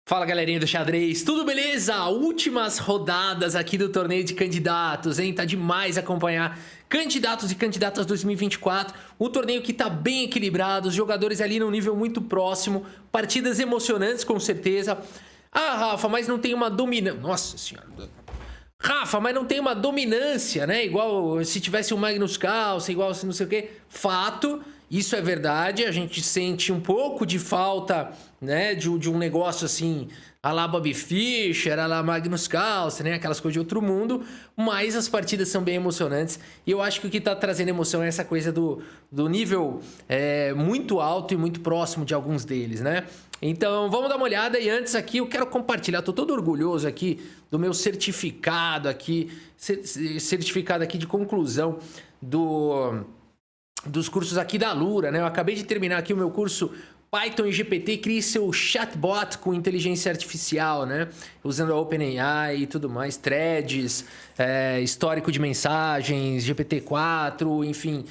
Fala galerinha do xadrez, tudo beleza? Últimas rodadas aqui do torneio de candidatos, hein? Tá demais acompanhar candidatos e candidatas 2024. Um torneio que tá bem equilibrado, os jogadores ali num nível muito próximo, partidas emocionantes com certeza. Ah, Rafa, mas não tem uma dominância. Nossa senhora. Rafa, mas não tem uma dominância, né? Igual se tivesse o Magnus Carlsen, igual se não sei o quê. Fato, isso é verdade. A gente sente um pouco de falta, né? De um negócio assim, a la Bobby Fischer, a la Magnus Carlsen, né? Aquelas coisas de outro mundo. Mas as partidas são bem emocionantes. E eu acho que o que tá trazendo emoção é essa coisa do nível muito alto e muito próximo de alguns deles, né? Então, vamos dar uma olhada. E antes aqui, eu quero compartilhar. Tô todo orgulhoso aqui do meu certificado aqui. Certificado aqui de conclusão dos cursos aqui da Alura, né? Eu acabei de terminar aqui o meu curso Python e GPT, crie seu chatbot com inteligência artificial, né? Usando a OpenAI e tudo mais, threads, histórico de mensagens, GPT-4, enfim,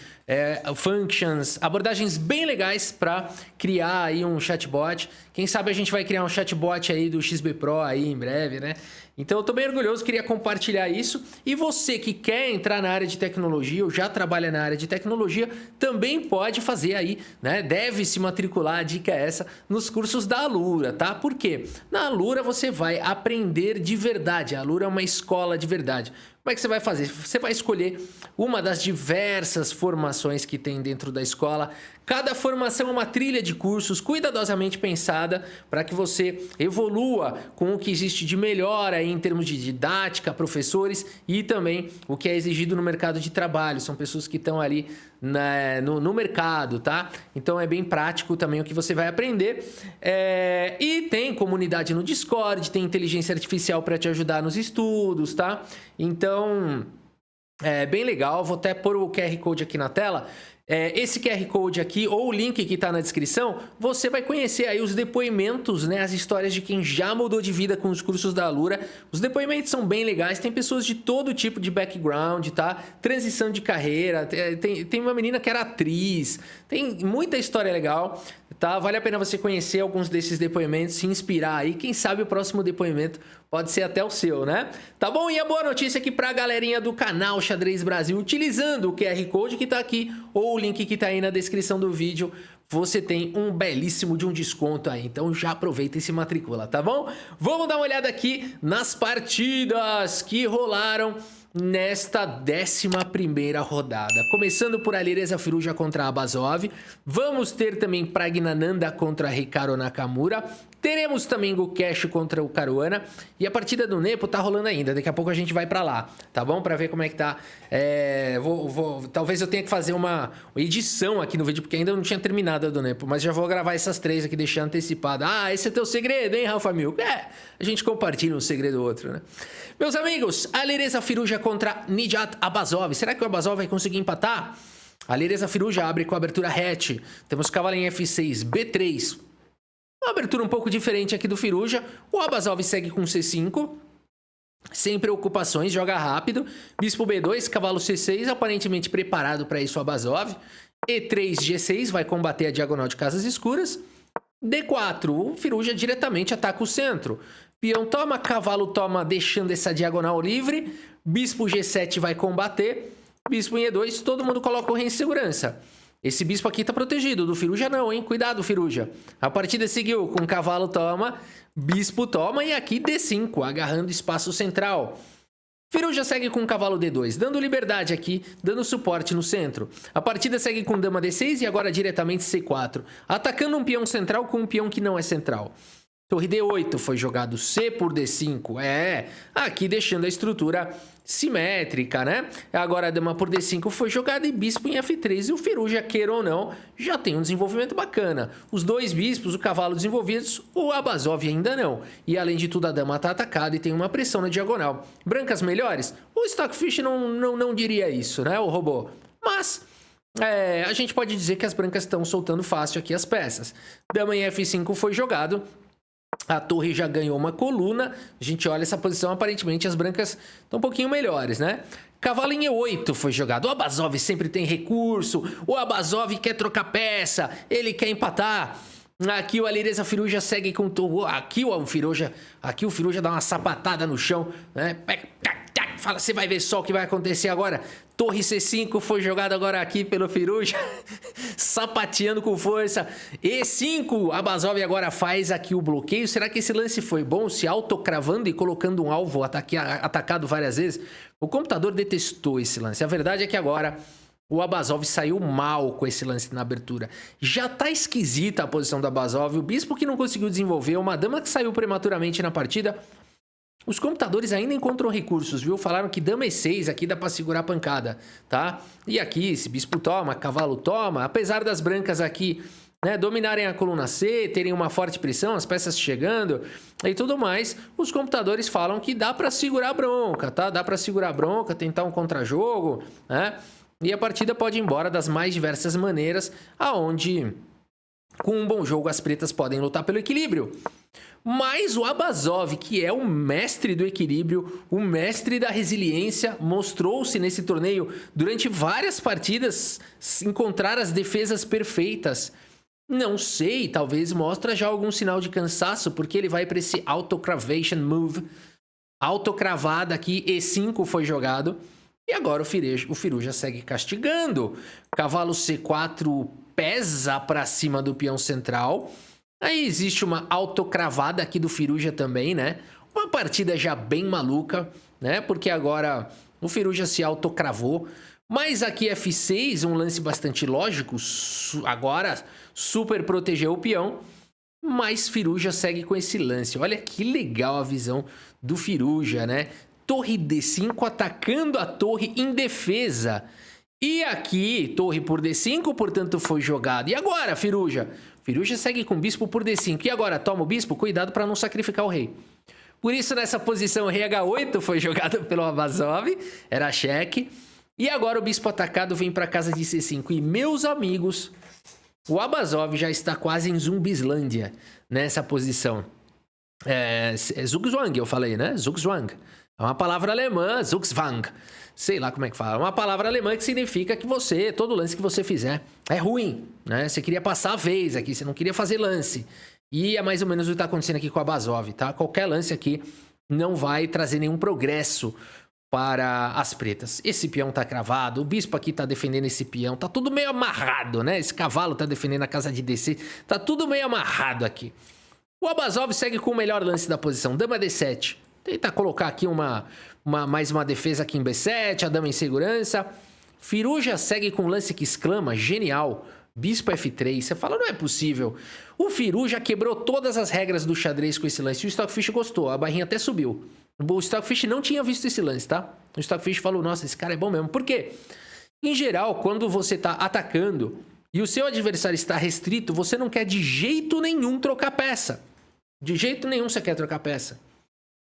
functions, abordagens bem legais para criar aí um chatbot. Quem sabe a gente vai criar um chatbot aí do XB Pro aí em breve, né? Então eu tô bem orgulhoso, queria compartilhar isso. E você que quer entrar na área de tecnologia ou já trabalha na área de tecnologia, também pode fazer aí, né? Deve se matricular, a dica é essa, nos cursos da Alura, tá? Por quê? Na Alura você vai aprender de verdade. A Alura é uma escola de verdade. Como é que você vai fazer? Você vai escolher uma das diversas formações que tem dentro da escola. Cada formação é uma trilha de cursos cuidadosamente pensada para que você evolua com o que existe de melhor aí em termos de didática, professores e também o que é exigido no mercado de trabalho. São pessoas que estão ali no mercado, tá? Então é bem prático também o que você vai aprender. E tem comunidade no Discord, tem inteligência artificial para te ajudar nos estudos, tá? Então, é bem legal. Vou até pôr o QR Code aqui na tela. Esse QR Code aqui, ou o link que está na descrição, você vai conhecer aí os depoimentos, né? As histórias de quem já mudou de vida com os cursos da Alura. Os depoimentos são bem legais, tem pessoas de todo tipo de background, tá? Transição de carreira, tem uma menina que era atriz, tem muita história legal, tá? Vale a pena você conhecer alguns desses depoimentos, se inspirar aí. Quem sabe o próximo depoimento pode ser até o seu, né? Tá bom? E a boa notícia aqui pra galerinha do canal Xadrez Brasil, utilizando o QR Code que tá aqui, ou o link que tá aí na descrição do vídeo, você tem um belíssimo de um desconto aí. Então já aproveita e se matricula, tá bom? Vamos dar uma olhada aqui nas partidas que rolaram nesta 11ª rodada. Começando por Alireza Firouzja contra Abasov. Vamos ter também Praggnanandhaa contra Hikaru Nakamura. Teremos também Gukesh contra o Caruana. E a partida do Nepo tá rolando ainda. Daqui a pouco a gente vai pra lá, tá bom? Pra ver como é que tá. Talvez eu tenha que fazer uma edição aqui no vídeo, porque ainda não tinha terminado a do Nepo. Mas já vou gravar essas três aqui, deixando antecipado. Ah, esse é teu segredo, hein, Rafa Milk? A gente compartilha um segredo ou outro, né? Meus amigos, Alireza Firouzja contra Nijat Abasov. Será que o Abasov vai conseguir empatar? Alireza Firouzja abre com a abertura hatch. Temos cavalo em F6, B3. Uma abertura um pouco diferente aqui do Firouzja. O Abasov segue com C5. Sem preocupações, joga rápido. Bispo B2, cavalo C6, aparentemente preparado para isso o Abasov. E3, G6, vai combater a diagonal de casas escuras. D4, o Firouzja diretamente ataca o centro. Peão toma, cavalo toma, deixando essa diagonal livre. Bispo G7 vai combater. Bispo em E2, todo mundo coloca o rei em segurança. Esse bispo aqui tá protegido, do Firouzja não, hein? Cuidado, Firouzja. A partida seguiu com cavalo toma, bispo toma e aqui D5, agarrando espaço central. Firouzja segue com cavalo D2, dando liberdade aqui, dando suporte no centro. A partida segue com dama D6 e agora diretamente C4, atacando um peão central com um peão que não é central. Torre D8 foi jogado C por D5, aqui deixando a estrutura simétrica, né? Agora a dama por D5 foi jogada e bispo em F3 e o Firouzja, queira ou não, já tem um desenvolvimento bacana. Os dois bispos, o cavalo desenvolvidos, o Abasov ainda não. E além de tudo a dama está atacada e tem uma pressão na diagonal. Brancas melhores? O Stockfish não diria isso, né? O robô. Mas a gente pode dizer que as brancas estão soltando fácil aqui as peças. Dama em F5 foi jogado. A torre já ganhou uma coluna. A gente olha essa posição, aparentemente as brancas estão um pouquinho melhores, né? Cavalo em E8 foi jogado. O Abasov sempre tem recurso. O Abasov quer trocar peça. Ele quer empatar. Aqui o Alireza Firuja segue com o... Aqui o Firuja dá uma sapatada no chão, né? Fala, você vai ver só o que vai acontecer agora. Torre C5 foi jogada agora aqui pelo Firuja. Sapateando com força. E5, Abazov agora faz aqui o bloqueio. Será que esse lance foi bom? Se autocravando e colocando um alvo atacado várias vezes. O computador detestou esse lance. A verdade é que agora... O Abazov saiu mal com esse lance na abertura. Já tá esquisita a posição do Abazov. O bispo que não conseguiu desenvolver. Uma dama que saiu prematuramente na partida. Os computadores ainda encontram recursos, viu? Falaram que dama E6 aqui dá pra segurar a pancada, tá? E aqui, se bispo toma, cavalo toma. Apesar das brancas aqui, né, dominarem a coluna C, terem uma forte pressão, as peças chegando e tudo mais, os computadores falam que dá pra segurar a bronca, tá? Dá pra segurar a bronca, tentar um contrajogo, né? E a partida pode ir embora das mais diversas maneiras, aonde, com um bom jogo, as pretas podem lutar pelo equilíbrio. Mas o Abazov, que é o mestre do equilíbrio, o mestre da resiliência, mostrou-se nesse torneio durante várias partidas encontrar as defesas perfeitas. Não sei, talvez mostra já algum sinal de cansaço, porque ele vai para esse autocravation move. Autocravada aqui, E5 foi jogado. E agora o Firuja segue castigando. Cavalo C4 pesa para cima do peão central. Aí existe uma autocravada aqui do Firuja também, né? Uma partida já bem maluca, né? Porque agora o Firuja se autocravou. Mas aqui F6, um lance bastante lógico. Agora super protegeu o peão. Mas Firuja segue com esse lance. Olha que legal a visão do Firuja, né? Torre D5 atacando a torre em defesa. E aqui, torre por D5, portanto, foi jogado. E agora, Firuja? Firuja segue com bispo por D5. E agora, toma o bispo? Cuidado para não sacrificar o rei. Por isso, nessa posição, o rei H8 foi jogado pelo Abazov. Era cheque. E agora o bispo atacado vem para casa de C5. E, meus amigos, o Abazov já está quase em Zumbislândia nessa posição. É Zugzwang, eu falei, né? Zugzwang. É uma palavra alemã, Zugzwang. Sei lá como é que fala. É uma palavra alemã que significa que todo lance que você fizer é ruim, né? Você queria passar a vez aqui, você não queria fazer lance. E é mais ou menos o que está acontecendo aqui com a Abazov, tá? Qualquer lance aqui não vai trazer nenhum progresso para as pretas. Esse peão tá cravado, o bispo aqui tá defendendo esse peão, tá tudo meio amarrado, né? Esse cavalo tá defendendo a casa de DC, tá tudo meio amarrado aqui. O Abazov segue com o melhor lance da posição, dama D7. Tenta colocar aqui mais uma defesa aqui em B7, a dama em segurança. Firuja segue com um lance que exclama, genial. Bispo F3, você fala, não é possível. O Firuja quebrou todas as regras do xadrez com esse lance. O Stockfish gostou, a barrinha até subiu. O Stockfish não tinha visto esse lance, tá? O Stockfish falou, nossa, esse cara é bom mesmo. Por quê? Em geral, quando você tá atacando e o seu adversário está restrito, você não quer de jeito nenhum trocar peça. De jeito nenhum você quer trocar peça.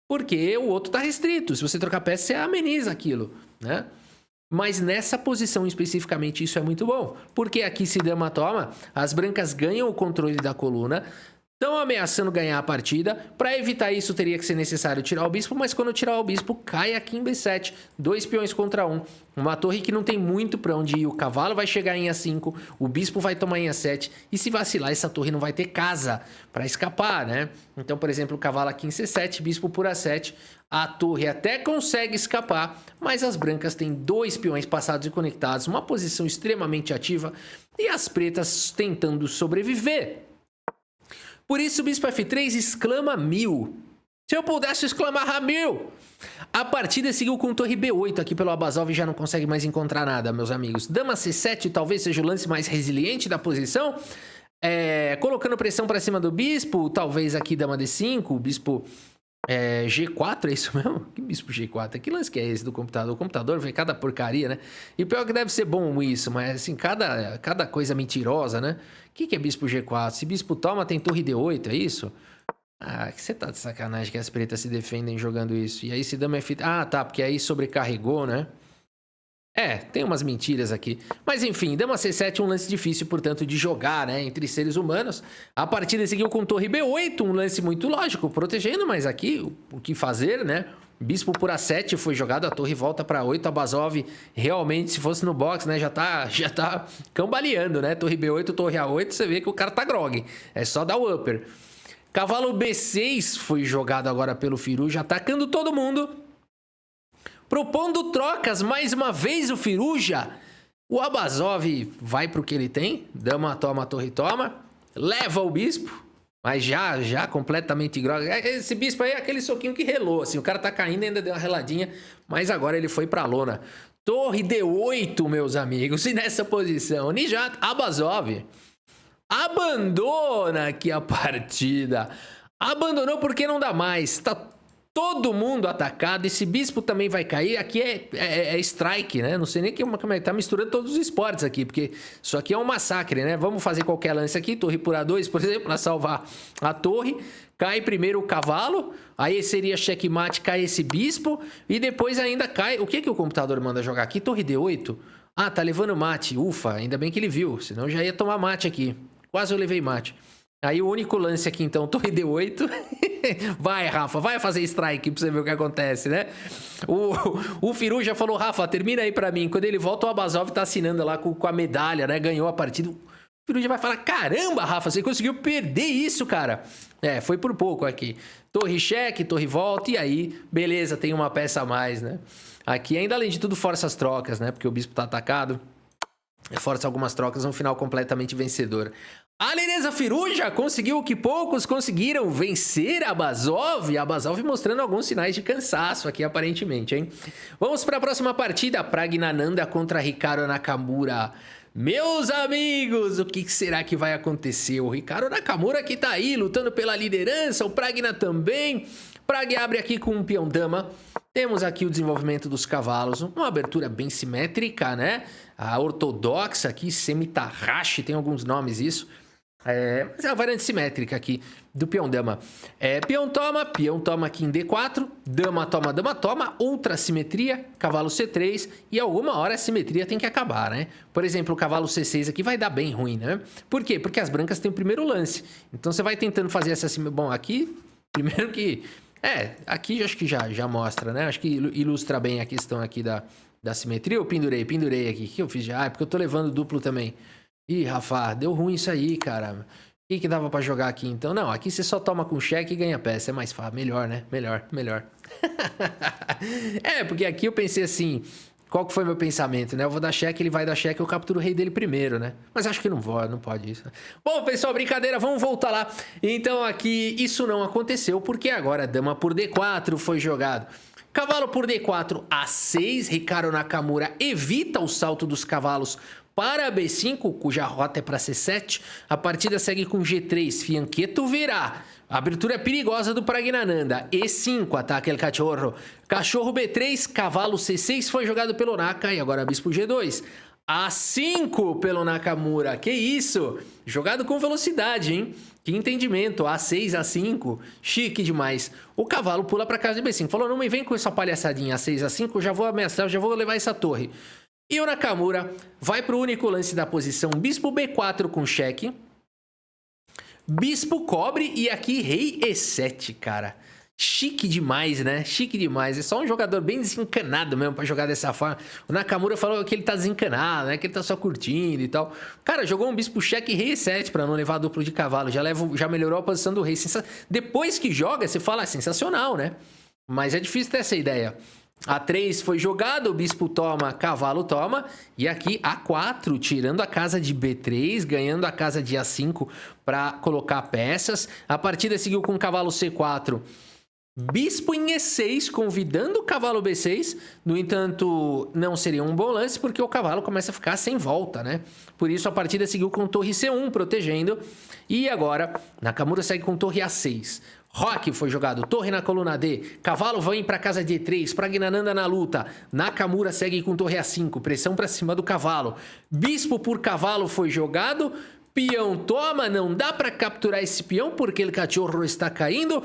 Porque o outro está restrito. Se você trocar peça, você ameniza aquilo, né? Mas nessa posição especificamente isso é muito bom. Porque aqui se dama toma, as brancas ganham o controle da coluna, estão ameaçando ganhar a partida. Para evitar isso, teria que ser necessário tirar o bispo, mas quando tirar o bispo, cai aqui em B7. 2 peões contra 1. Uma torre que não tem muito para onde ir. O cavalo vai chegar em A5, o bispo vai tomar em A7. E se vacilar, essa torre não vai ter casa para escapar, né? Então, por exemplo, o cavalo aqui em C7, bispo por A7. A torre até consegue escapar, mas as brancas têm 2 peões passados e conectados. Uma posição extremamente ativa. E as pretas tentando sobreviver. Por isso o bispo F3 exclama 1000. Se eu pudesse exclamar 1000. A partida seguiu com torre B8 aqui pelo Abazov e já não consegue mais encontrar nada, meus amigos. Dama C7 talvez seja o lance mais resiliente da posição. Colocando pressão para cima do bispo. Talvez aqui dama D5, o bispo G4, é isso mesmo? Que bispo G4? Que lance que é esse do computador? O computador vê cada porcaria, né? E pior que deve ser bom isso, mas assim, cada coisa mentirosa, né? O que é bispo G4? Se bispo toma, tem torre D8, é isso? Ah, que você tá de sacanagem que as pretas se defendem jogando isso. E aí se dama F... Ah, tá, porque aí sobrecarregou, né? Tem umas mentiras aqui. Mas enfim, dama C7 um lance difícil, portanto, de jogar, né? Entre seres humanos. A partida seguiu com torre B8, um lance muito lógico, protegendo, mas aqui o que fazer, né? Bispo por A7 foi jogado, a torre volta para 8. Abazov realmente, se fosse no box, né, já tá cambaleando, né? Torre B8, torre A8, você vê que o cara tá grog. É só dar o upper. Cavalo B6 foi jogado agora pelo Firuja, atacando todo mundo. Propondo trocas mais uma vez o Firuja. O Abazov vai pro que ele tem. Dama toma, torre toma. Leva o bispo. Mas já completamente grog. Esse bispo aí é aquele soquinho que relou, assim. O cara tá caindo, ainda deu uma reladinha. Mas agora ele foi pra lona. Torre D8, meus amigos. E nessa posição, Nijat Abazov abandona aqui a partida. Abandonou porque não dá mais. Tá todo mundo atacado. Esse bispo também vai cair. Aqui é strike, né? Não sei nem como é que tá misturando todos os esportes aqui, porque isso aqui é um massacre, né? Vamos fazer qualquer lance aqui. Torre por A2, por exemplo, para salvar a torre. Cai primeiro o cavalo. Aí seria checkmate, cai esse bispo. E depois ainda cai... O que o computador manda jogar aqui? Torre D8? Ah, tá levando mate. Ufa, ainda bem que ele viu. Senão já ia tomar mate aqui. Quase eu levei mate. Aí o único lance aqui, então, torre D8. Vai, Rafa, vai fazer strike pra você ver o que acontece, né? O Firuja falou, Rafa, termina aí pra mim. Quando ele volta, o Abazov tá assinando lá com a medalha, né? Ganhou a partida. O Firuja vai falar, caramba, Rafa, você conseguiu perder isso, cara. É, foi por pouco aqui. Torre cheque, torre volta, e aí, beleza, tem uma peça a mais, né? Aqui, ainda além de tudo, força as trocas, né? Porque o bispo tá atacado. Força algumas trocas, um final completamente vencedor. A Nereza Firuja conseguiu o que poucos conseguiram, vencer a Abazov. A Abazov mostrando alguns sinais de cansaço aqui, aparentemente, hein? Vamos para a próxima partida. Pragnananda contra Hikaru Nakamura. Meus amigos, o que será que vai acontecer? O Hikaru Nakamura que tá aí, lutando pela liderança. O Pragna também. Prag abre aqui com um peão dama. Temos aqui o desenvolvimento dos cavalos. Uma abertura bem simétrica, né? A ortodoxa aqui, Semitarrashi, tem alguns nomes isso. Mas é a variante simétrica aqui do peão dama. Peão toma aqui em D4, dama toma, outra simetria, cavalo C3, e alguma hora a simetria tem que acabar, né? Por exemplo, o cavalo C6 aqui vai dar bem ruim, né? Por quê? Porque as brancas têm o primeiro lance. Então você vai tentando fazer essa simetria. Bom, aqui, primeiro que... aqui acho que já mostra, né? Acho que ilustra bem a questão aqui da simetria. Eu pendurei aqui. O que eu fiz já? Porque eu tô levando duplo também. Ih, Rafa, deu ruim isso aí, cara. O que dava pra jogar aqui, então? Não, aqui você só toma com cheque e ganha peça. É mais fácil. Melhor, né? Melhor. Porque aqui eu pensei assim... Qual que foi meu pensamento, né? Eu vou dar cheque, ele vai dar cheque, eu capturo o rei dele primeiro, né? Mas acho que não pode isso. Bom, pessoal, brincadeira, vamos voltar lá. Então aqui, isso não aconteceu, porque agora dama por D4 foi jogado. Cavalo por D4, A6, Hikaru Nakamura evita o salto dos cavalos para B5, cuja rota é para C7. A partida segue com G3, Fianqueto virá. A abertura é perigosa do Pragnananda. E5, ataque el cachorro. Cachorro B3, cavalo C6 foi jogado pelo Naka e agora bispo G2. A5 pelo Nakamura. Que isso? Jogado com velocidade, hein? Que entendimento. A6, A5. Chique demais. O cavalo pula para casa de B5. Falou, não me vem com essa palhaçadinha. A6, A5, eu já vou ameaçar, eu já vou levar essa torre. E o Nakamura vai para o único lance da posição. Bispo B4 com cheque. Bispo cobre e aqui rei E7, cara. Chique demais, né? Chique demais. É só um jogador bem desencanado mesmo pra jogar dessa forma. O Nakamura falou que ele tá desencanado, né? Que ele tá só curtindo e tal. Cara, jogou um bispo cheque e rei E7 pra não levar duplo de cavalo. Já melhorou a posição do rei. Depois que joga, você fala, sensacional, né? Mas é difícil ter essa ideia. A3 foi jogado, o bispo toma, cavalo toma. E aqui A4, tirando a casa de B3, ganhando a casa de A5 para colocar peças. A partida seguiu com cavalo C4. Bispo em E6, convidando o cavalo B6. No entanto, não seria um bom lance, porque o cavalo começa a ficar sem volta, né? Por isso, a partida seguiu com torre C1, protegendo. E agora, Nakamura segue com torre A6. Roque foi jogado, torre na coluna D, cavalo vem para casa de E3, Pragnananda na luta, Nakamura segue com torre A5, pressão para cima do cavalo, bispo por cavalo foi jogado, peão toma, não dá para capturar esse peão porque o cachorro está caindo,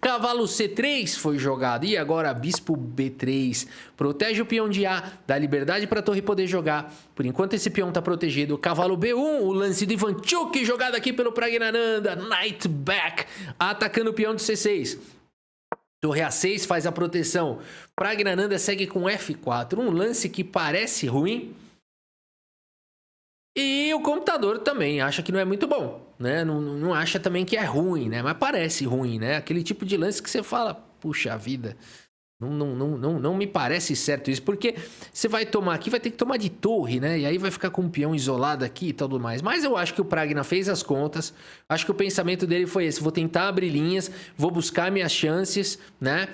cavalo C3 foi jogado e agora bispo B3 protege o peão de A, dá liberdade para a torre poder jogar. Por enquanto esse peão está protegido. Cavalo B1, o lance de Ivanchuk jogado aqui pelo Pragnananda. Knight back, atacando o peão de C6. Torre A6 faz a proteção. Pragnananda segue com F4. Um lance que parece ruim. E o computador também acha que não é muito bom, né? Não acha também que é ruim, né? Mas parece ruim, né? Aquele tipo de lance que você fala, puxa vida, não me parece certo isso. Porque você vai tomar aqui, vai ter que tomar de torre, né? E aí vai ficar com um peão isolado aqui e tudo mais. Mas eu acho que o Pragna fez as contas. Acho que o pensamento dele foi esse. Vou tentar abrir linhas, vou buscar minhas chances, né?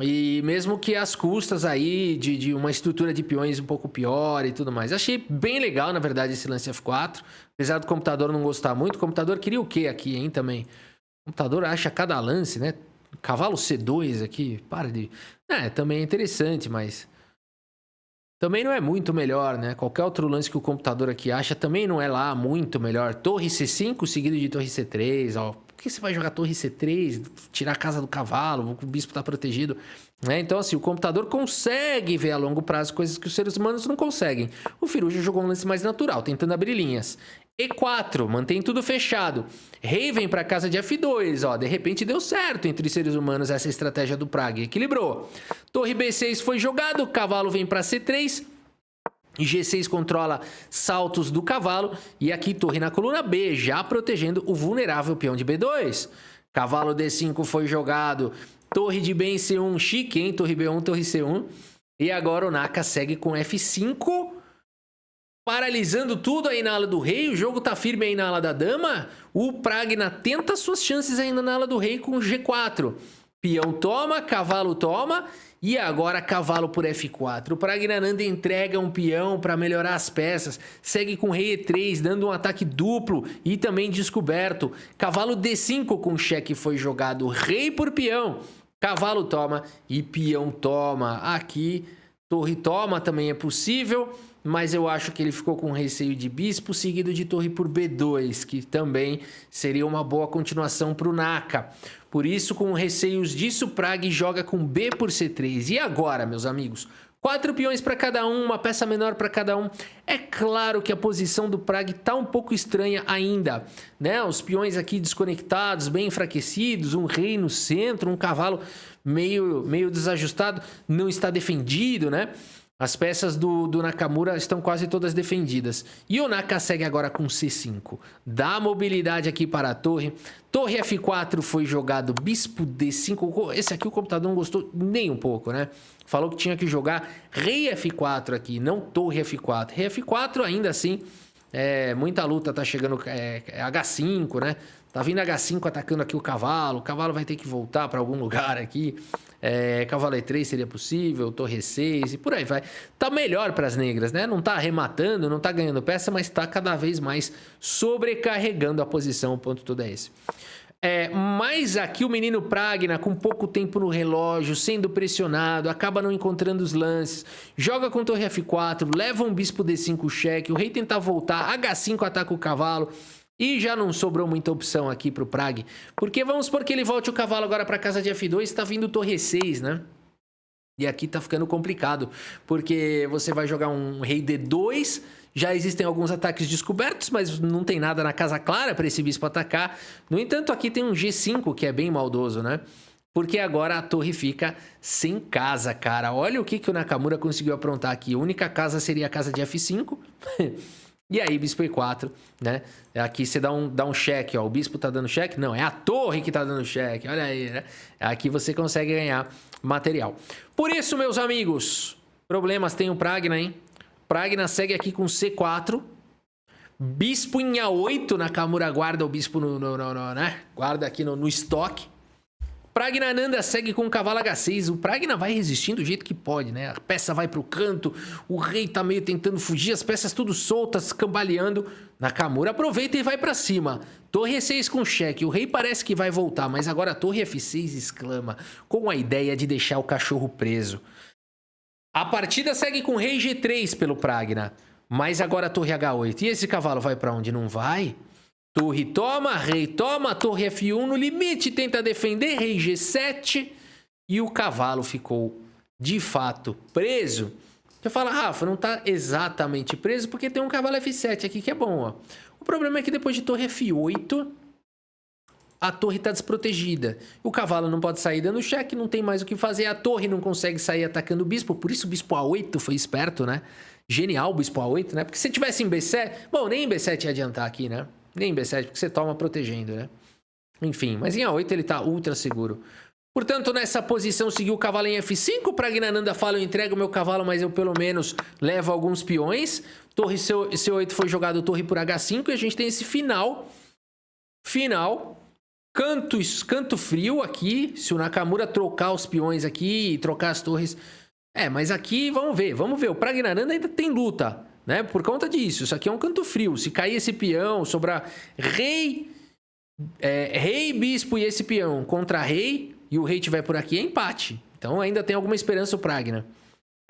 E mesmo que as custas aí de uma estrutura de peões um pouco pior e tudo mais. Achei bem legal, na verdade, esse lance F4. Apesar do computador não gostar muito. O computador queria o quê aqui, hein, também? O computador acha cada lance, né? Cavalo C2 aqui. Para de... também é interessante, mas... também não é muito melhor, né? Qualquer outro lance que o computador aqui acha também não é lá muito melhor. Torre C5 seguido de torre C3, ó. Por que você vai jogar torre C3, tirar a casa do cavalo, o bispo tá protegido, né? Então, assim, o computador consegue ver a longo prazo coisas que os seres humanos não conseguem. O Firuja jogou um lance mais natural, tentando abrir linhas. E4, mantém tudo fechado. Rei vem para casa de F2, ó. De repente deu certo entre seres humanos essa estratégia do Prague. Equilibrou. Torre B6 foi jogado, cavalo vem para C3. G6 controla saltos do cavalo. E aqui torre na coluna B, já protegendo o vulnerável peão de B2. Cavalo D5 foi jogado. Torre de bem C1, chique, hein? Torre B1, torre C1. E agora o Naka segue com F5. Paralisando tudo aí na ala do rei. O jogo tá firme aí na ala da dama. O Pragna tenta suas chances ainda na ala do rei com G4. Peão toma, cavalo toma. E agora cavalo por F4. O Pragnananda entrega um peão para melhorar as peças. Segue com rei E3, dando um ataque duplo e também descoberto. Cavalo D5 com cheque foi jogado. Rei por peão. Cavalo toma e peão toma. Aqui, torre toma também é possível. Mas eu acho que ele ficou com receio de bispo, seguido de torre por B2, que também seria uma boa continuação para o Naka. Por isso, com receios disso, Prague joga com B por C3. E agora, meus amigos? 4 peões para cada um, uma peça menor para cada um. É claro que a posição do Prague está um pouco estranha ainda, né? Os peões aqui desconectados, bem enfraquecidos, um rei no centro, um cavalo meio desajustado, não está defendido, né? As peças do Nakamura estão quase todas defendidas. E o Naka segue agora com C5. Dá mobilidade aqui para a torre. Torre F4 foi jogado. Bispo D5. Esse aqui o computador não gostou nem um pouco, né? Falou que tinha que jogar Rei F4 aqui, não Torre F4. Rei F4 ainda assim, muita luta tá chegando. H5, né? Tá vindo H5 atacando aqui o cavalo vai ter que voltar para algum lugar aqui. Cavalo E3 seria possível, torre E6 e por aí vai. Tá melhor para as negras, né? Não tá arrematando, não tá ganhando peça, mas tá cada vez mais sobrecarregando a posição, o ponto todo é esse. Mas aqui o menino Pragna, com pouco tempo no relógio, sendo pressionado, acaba não encontrando os lances, joga com torre F4, leva um bispo D5 cheque, o rei tenta voltar, H5 ataca o cavalo. E já não sobrou muita opção aqui pro Prague. Porque vamos supor que ele volte o cavalo agora para casa de F2, tá vindo torre E6, né? E aqui tá ficando complicado, porque você vai jogar um rei D2, já existem alguns ataques descobertos, mas não tem nada na casa clara para esse bispo atacar. No entanto, aqui tem um G5, que é bem maldoso, né? Porque agora a torre fica sem casa, cara. Olha o que o Nakamura conseguiu aprontar aqui. A única casa seria a casa de F5. E aí, bispo E4, né? Aqui você dá um cheque, ó. O bispo tá dando cheque? Não, é a torre que tá dando cheque. Olha aí, né? Aqui você consegue ganhar material. Por isso, meus amigos, problemas tem o Pragna, hein? Pragna segue aqui com C4. Bispo em A8. Nakamura guarda o bispo né? Guarda aqui no estoque. Pragnananda segue com o cavalo H6. O Pragna vai resistindo do jeito que pode, né? A peça vai pro canto, o rei tá meio tentando fugir, as peças tudo soltas, cambaleando. Nakamura aproveita e vai pra cima. Torre E6 com cheque. O rei parece que vai voltar, mas agora a torre F6 exclama, com a ideia de deixar o cachorro preso. A partida segue com rei G3 pelo Pragna, mas agora a torre H8. E esse cavalo vai pra onde? Não vai? Torre toma, rei toma, torre F1 no limite, tenta defender, rei G7 e o cavalo ficou, de fato, preso. Você fala, Rafa, não tá exatamente preso porque tem um cavalo F7 aqui que é bom, ó. O problema é que depois de torre F8, a torre está desprotegida. O cavalo não pode sair dando cheque, não tem mais o que fazer. A torre não consegue sair atacando o bispo. Por isso o bispo A8 foi esperto, né? Genial o bispo A8, né? Porque se tivesse em B7... Bom, nem em B7 ia adiantar aqui, né? Nem em B7, porque você toma protegendo, né? Enfim, mas em A8 ele tá ultra seguro. Portanto, nessa posição, seguiu o cavalo em F5. Pragnananda fala, eu entrego o meu cavalo, mas eu pelo menos levo alguns peões. Torre C8 foi jogado torre por H5 e a gente tem esse final. Canto frio aqui. Se o Nakamura trocar os peões aqui e trocar as torres... mas aqui, vamos ver. O Pragnananda ainda tem luta, né? Por conta disso. Isso aqui é um canto frio. Se cair esse peão, sobrar rei, bispo e esse peão contra rei, e o rei tiver por aqui, é empate. Então ainda tem alguma esperança o Pragna.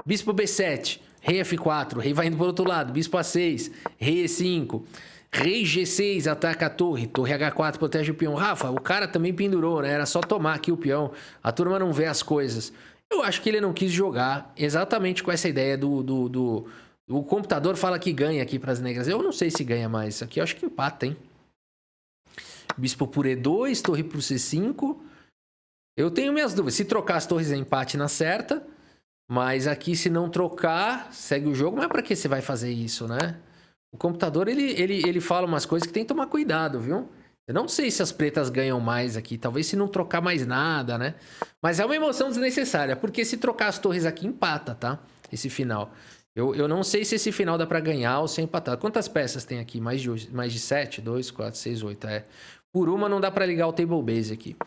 Bispo B7, rei F4, rei vai indo pro outro lado. Bispo A6, rei E5... Rei G6 ataca a torre. Torre H4 protege o peão. Rafa, o cara também pendurou, né? Era só tomar aqui o peão. A turma não vê as coisas. Eu acho que ele não quis jogar exatamente com essa ideia do... O computador fala que ganha aqui para as negras. Eu não sei se ganha mais. Isso aqui eu acho que empata, hein? Bispo por E2, torre por C5. Eu tenho minhas dúvidas. Se trocar as torres é empate na certa. Mas aqui, se não trocar, segue o jogo. Mas para que você vai fazer isso, né? O computador, ele fala umas coisas que tem que tomar cuidado, viu? Eu não sei se as pretas ganham mais aqui. Talvez se não trocar mais nada, né? Mas é uma emoção desnecessária. Porque se trocar as torres aqui, empata, tá? Esse final. Eu não sei se esse final dá pra ganhar ou se é empatado. Quantas peças tem aqui? Mais de 7? 2, 4, 6, 8. Por uma não dá pra ligar o table base aqui.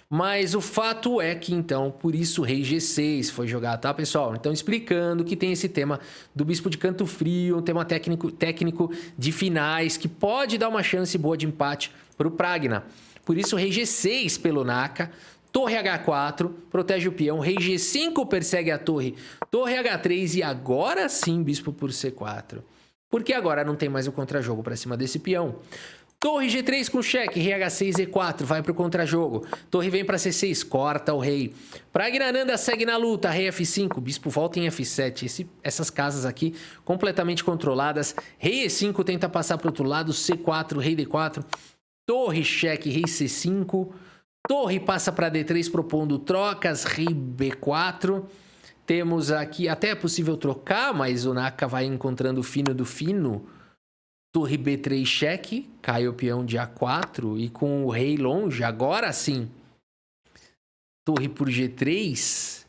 Mas o fato é que, então, por isso o rei G6 foi jogar, tá, pessoal? Então, explicando que tem esse tema do bispo de canto frio, um tema técnico de finais, que pode dar uma chance boa de empate pro Pragna. Por isso, o rei G6 pelo Naka, torre H4, protege o peão, rei G5 persegue a torre, torre H3 e agora sim bispo por C4. Porque agora não tem mais o contrajogo para cima desse peão. Torre G3 com cheque, rei H6, E4, vai pro contrajogo. Torre vem para C6, corta o rei. Pragnananda segue na luta, rei F5, bispo volta em F7. Essas casas aqui completamente controladas. Rei E5 tenta passar pro outro lado, C4, rei D4. Torre cheque, rei C5. Torre passa para D3 propondo trocas, rei B4. Temos aqui, até é possível trocar, mas o Naka vai encontrando o fino do fino. Torre B3 cheque, cai o peão de A4 e com o rei longe, agora sim. Torre por G3.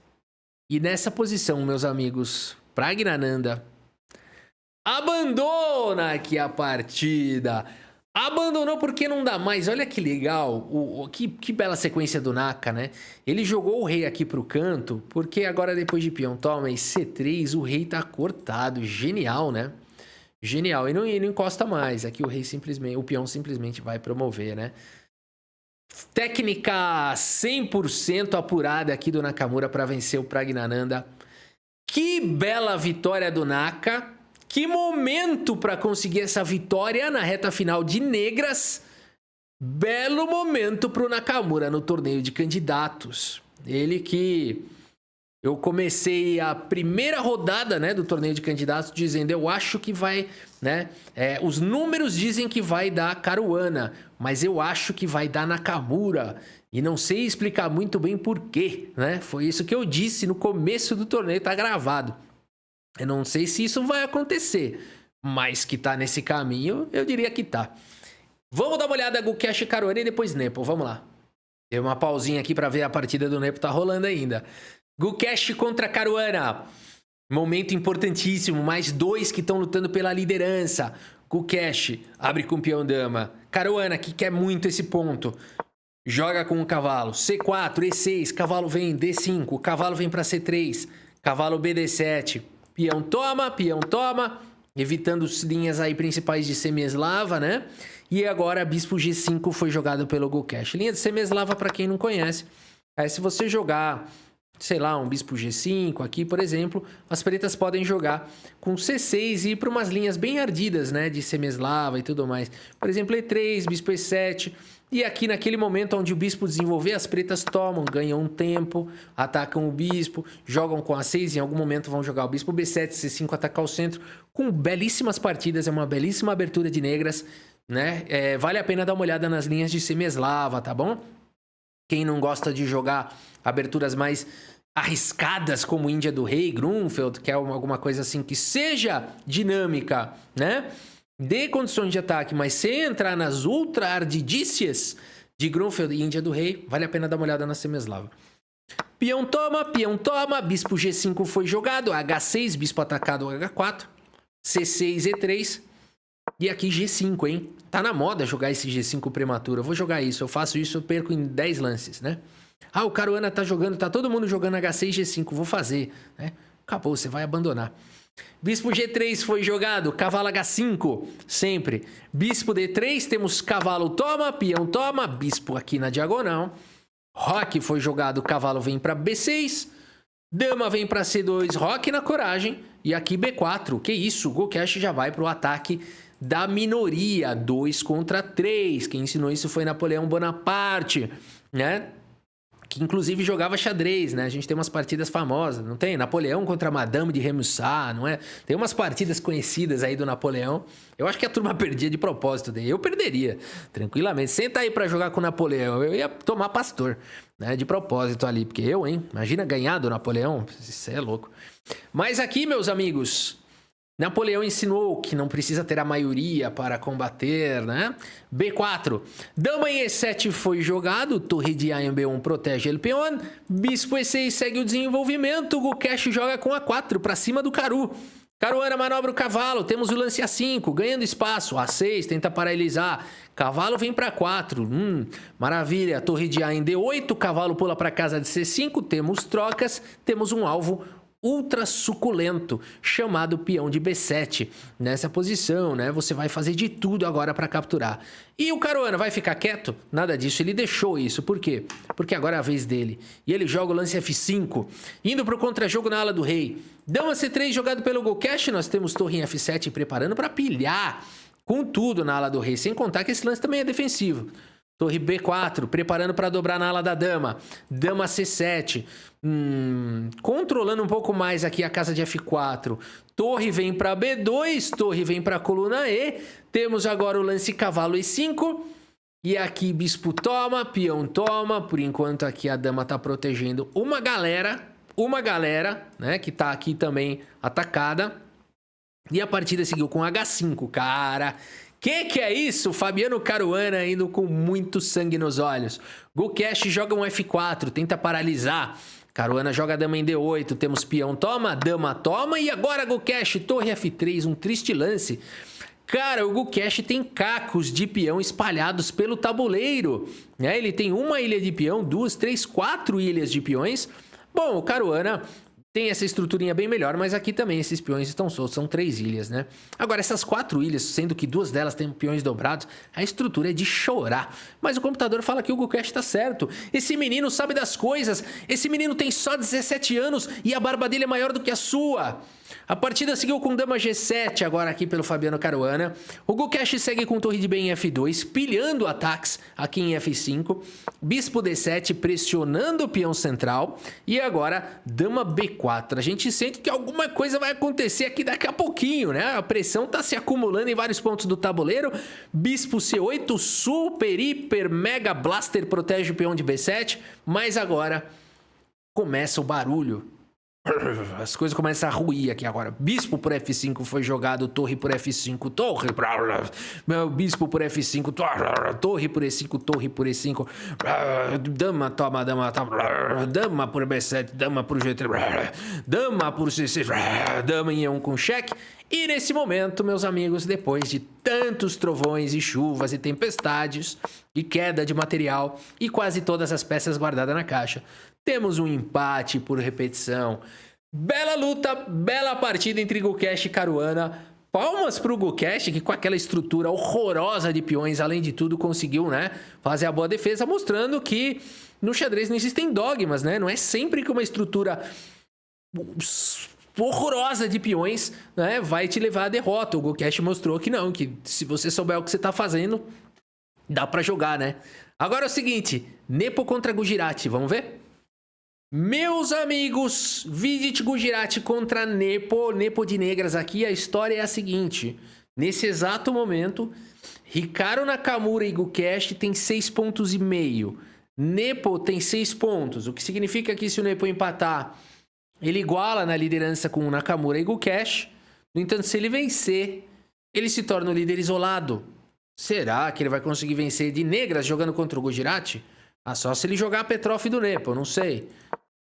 E nessa posição, meus amigos, Pragnananda abandona aqui a partida. Abandonou porque não dá mais. Olha que legal, que bela sequência do Naka, né? Ele jogou o rei aqui pro canto, porque agora depois de peão toma e C3, o rei tá cortado. Genial, né? Genial, e não encosta mais. Aqui o peão simplesmente vai promover, né? Técnica 100% apurada aqui do Nakamura para vencer o Pragnananda. Que bela vitória do Naka. Que momento para conseguir essa vitória na reta final de negras. Belo momento para o Nakamura no torneio de candidatos. Ele que... Eu comecei a primeira rodada, né, do torneio de candidatos dizendo, eu acho que vai, né, os números dizem que vai dar Caruana, mas eu acho que vai dar Nakamura. E não sei explicar muito bem por quê, né? Foi isso que eu disse no começo do torneio, tá gravado. Eu não sei se isso vai acontecer, mas que tá nesse caminho, eu diria que tá. Vamos dar uma olhada no Gukesh e Caruana e depois Nepo, vamos lá. Deu uma pausinha aqui pra ver a partida do Nepo, tá rolando ainda. Gukesh contra Caruana. Momento importantíssimo. Mais dois que estão lutando pela liderança. Gukesh abre com peão dama. Caruana, que quer muito esse ponto. Joga com o cavalo. C4, E6. Cavalo vem. D5. Cavalo vem para C3. Cavalo BD7. Peão toma. Evitando as linhas aí principais de semi-eslava, né? E agora bispo G5 foi jogado pelo Gukesh. Linha de semi-eslava, para quem não conhece. Aí se você jogar... sei lá, um bispo G5 aqui, por exemplo, as pretas podem jogar com C6 e ir para umas linhas bem ardidas, né, de semi-eslava e tudo mais. Por exemplo, E3, bispo E7, e aqui naquele momento onde o bispo desenvolver, as pretas tomam, ganham um tempo, atacam o bispo, jogam com A6, em algum momento vão jogar o bispo B7, C5, atacar o centro, com belíssimas partidas, é uma belíssima abertura de negras, né? Vale a pena dar uma olhada nas linhas de Semeslava, tá bom? Quem não gosta de jogar aberturas mais arriscadas como Índia do Rei, Grunfeld, que é alguma coisa assim que seja dinâmica, né? Dê condições de ataque, mas se entrar nas ultra ardidícias de Grunfeld e Índia do Rei, vale a pena dar uma olhada na Semeslava. Peão toma, bispo G5 foi jogado, H6, bispo atacado H4, C6, E3, e aqui G5, hein? Tá na moda jogar esse G5 prematuro, eu vou jogar isso, eu faço isso, eu perco em 10 lances, né? Ah, o Caruana tá jogando, tá todo mundo jogando H6, G5, vou fazer, né? Acabou, você vai abandonar. Bispo G3 foi jogado, cavalo H5, sempre. Bispo D3, temos cavalo toma, peão toma, bispo aqui na diagonal. Roque foi jogado, cavalo vem para B6. Dama vem para C2, roque na coragem. E aqui B4, que isso, o Gukesh já vai para o ataque da minoria, 2 contra 3. Quem ensinou isso foi Napoleão Bonaparte, né? Que inclusive jogava xadrez, né? A gente tem umas partidas famosas, não tem? Napoleão contra Madame de Remusat, não é? Tem umas partidas conhecidas aí do Napoleão. Eu acho que a turma perdia de propósito daí. Eu perderia, tranquilamente. Senta aí pra jogar com o Napoleão. Eu ia tomar pastor, né? De propósito ali. Porque eu, hein? Imagina ganhar do Napoleão. Isso é louco. Mas aqui, meus amigos, Napoleão ensinou que não precisa ter a maioria para combater, né? B4. Dama em E7 foi jogado. Torre de A em B1 protege ele peão. Bispo E6 segue o desenvolvimento. Gukesh joga com A4 para cima do Caru. Caruana manobra o cavalo. Temos o lance A5, ganhando espaço. A6 tenta paralisar. Cavalo vem para 4. Maravilha. Torre de A em D8. Cavalo pula para casa de C5. Temos trocas. Temos um alvo ultra suculento, chamado peão de B7. Nessa posição, né? Você vai fazer de tudo agora para capturar. E o Caruana vai ficar quieto? Nada disso, ele deixou isso. Por quê? Porque agora é a vez dele. E ele joga o lance F5, indo para o contra-jogo na ala do rei. Dama C3 jogado pelo Gukesh, nós temos torre em F7 preparando para pilhar com tudo na ala do rei, sem contar que esse lance também é defensivo. Torre B4, preparando para dobrar na ala da dama. Dama C7. Controlando um pouco mais aqui a casa de F4. Torre vem para B2. Torre vem para a coluna E. Temos agora o lance cavalo E5. E aqui bispo toma, peão toma. Por enquanto aqui a dama está protegendo uma galera, né, que está aqui também atacada. E a partida seguiu com H5, cara. Que é isso? Fabiano Caruana indo com muito sangue nos olhos. Gukesh joga um F4, tenta paralisar. Caruana joga a dama em D8, temos peão toma, dama toma. E agora Gukesh, torre F3, um triste lance. Cara, o Gukesh tem cacos de peão espalhados pelo tabuleiro, né? Ele tem uma ilha de peão, 2, 3, 4 ilhas de peões. Bom, o Caruana tem essa estruturinha bem melhor, mas aqui também esses peões estão soltos, são 3 ilhas, né? Agora, essas 4 ilhas, sendo que 2 delas têm peões dobrados, a estrutura é de chorar. Mas o computador fala que o Gukesh tá certo. Esse menino sabe das coisas, esse menino tem só 17 anos e a barba dele é maior do que a sua. A partida seguiu com dama G7, agora aqui pelo Fabiano Caruana. O Gukesh segue com torre de B em F2, pilhando ataques aqui em F5. Bispo D7 pressionando o peão central. E agora dama B4. A gente sente que alguma coisa vai acontecer aqui daqui a pouquinho, né? A pressão tá se acumulando em vários pontos do tabuleiro. Bispo C8, super, hiper, mega blaster protege o peão de B7. Mas agora começa o barulho. As coisas começam a ruir aqui agora. Bispo por F5 foi jogado, torre por F5, torre. Bispo por F5, torre por E5, torre por E5. Dama toma, dama toma. Dama por B7, dama por G3. Dama por C6. Dama em E1 com cheque. E nesse momento, meus amigos, depois de tantos trovões e chuvas e tempestades e queda de material e quase todas as peças guardadas na caixa, temos um empate por repetição. Bela luta, bela partida entre Gukesh e Caruana. Palmas pro Gukesh, que com aquela estrutura horrorosa de peões, além de tudo, conseguiu, né, fazer a boa defesa, mostrando que no xadrez não existem dogmas, né? Não é sempre que uma estrutura horrorosa de peões, né, vai te levar à derrota. O Gukesh mostrou que não, que se você souber o que você tá fazendo, dá pra jogar, né? Agora é o seguinte, Nepo contra Gujarati, vamos ver? Meus amigos, Vidit Gujarati contra Nepo de negras aqui. A história é a seguinte: Nesse exato momento, Hikaru Nakamura e Gukesh tem 6,5 pontos. Nepo tem 6 pontos, o que significa que se o Nepo empatar, ele iguala na liderança com o Nakamura e Gukesh. No entanto, se ele vencer, ele se torna o líder isolado. Será que ele vai conseguir vencer de negras jogando contra o Gujarati? Ah, só se ele jogar a Petroff do Nepo, não sei.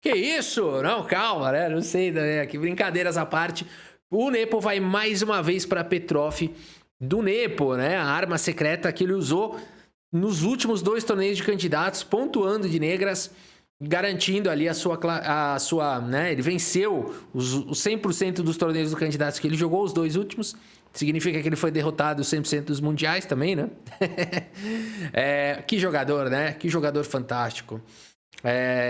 Que isso? Não, calma, né? Não sei, né? Que brincadeiras à parte. O Nepo vai mais uma vez para a Petroff do Nepo, né? A arma secreta que ele usou nos últimos 2 torneios de candidatos, pontuando de negras, garantindo ali a sua, né? Ele venceu os 100% dos torneios dos candidatos que ele jogou, os 2 últimos. Significa que ele foi derrotado 100% dos mundiais também, né? Que jogador, né? Que jogador fantástico.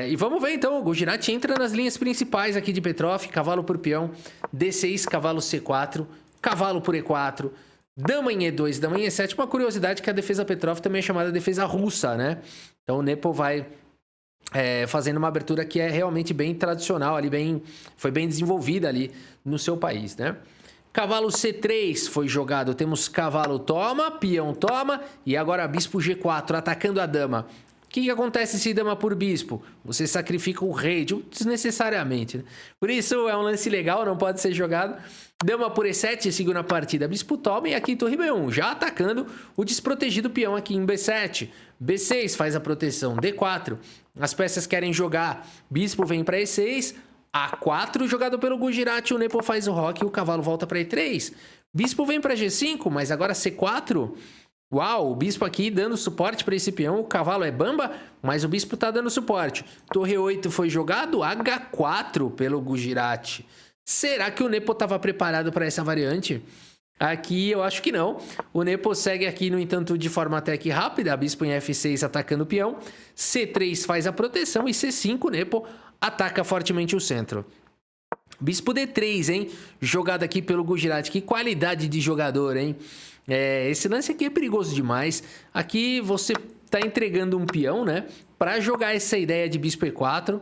E vamos ver então, o Gujarati entra nas linhas principais aqui de Petroff, cavalo por peão, D6, cavalo C4, cavalo por E4, dama em E2, dama em E7. Uma curiosidade que a defesa Petroff também é chamada defesa russa, né? Então o Nepo vai fazendo uma abertura que é realmente bem tradicional, ali foi bem desenvolvida ali no seu país, né? Cavalo C3 foi jogado, temos cavalo toma, peão toma e agora bispo G4 atacando a dama. O que acontece se dama por bispo? Você sacrifica o rei, desnecessariamente, né? Por isso é um lance legal, não pode ser jogado. Dama por E7, segunda partida, bispo toma e aqui torre B1, já atacando o desprotegido peão aqui em B7. B6 faz a proteção, D4, as peças querem jogar, bispo vem para E6, A4 jogado pelo Gujarati, o Nepo faz o roque e o cavalo volta para E3. Bispo vem para G5, mas agora C4... Uau, o bispo aqui dando suporte para esse peão. O cavalo é bamba, mas o bispo tá dando suporte. Torre 8 foi jogado, H4 pelo Gujarati. Será que o Nepo estava preparado para essa variante? Aqui eu acho que não. O Nepo segue aqui, no entanto, de forma até que rápida. Bispo em F6 atacando o peão. C3 faz a proteção e C5 o Nepo ataca fortemente o centro. Bispo D3, hein? Jogado aqui pelo Gujarati. Que qualidade de jogador, hein? Esse lance aqui é perigoso demais. Aqui você tá entregando um peão, né? Para jogar essa ideia de bispo E4.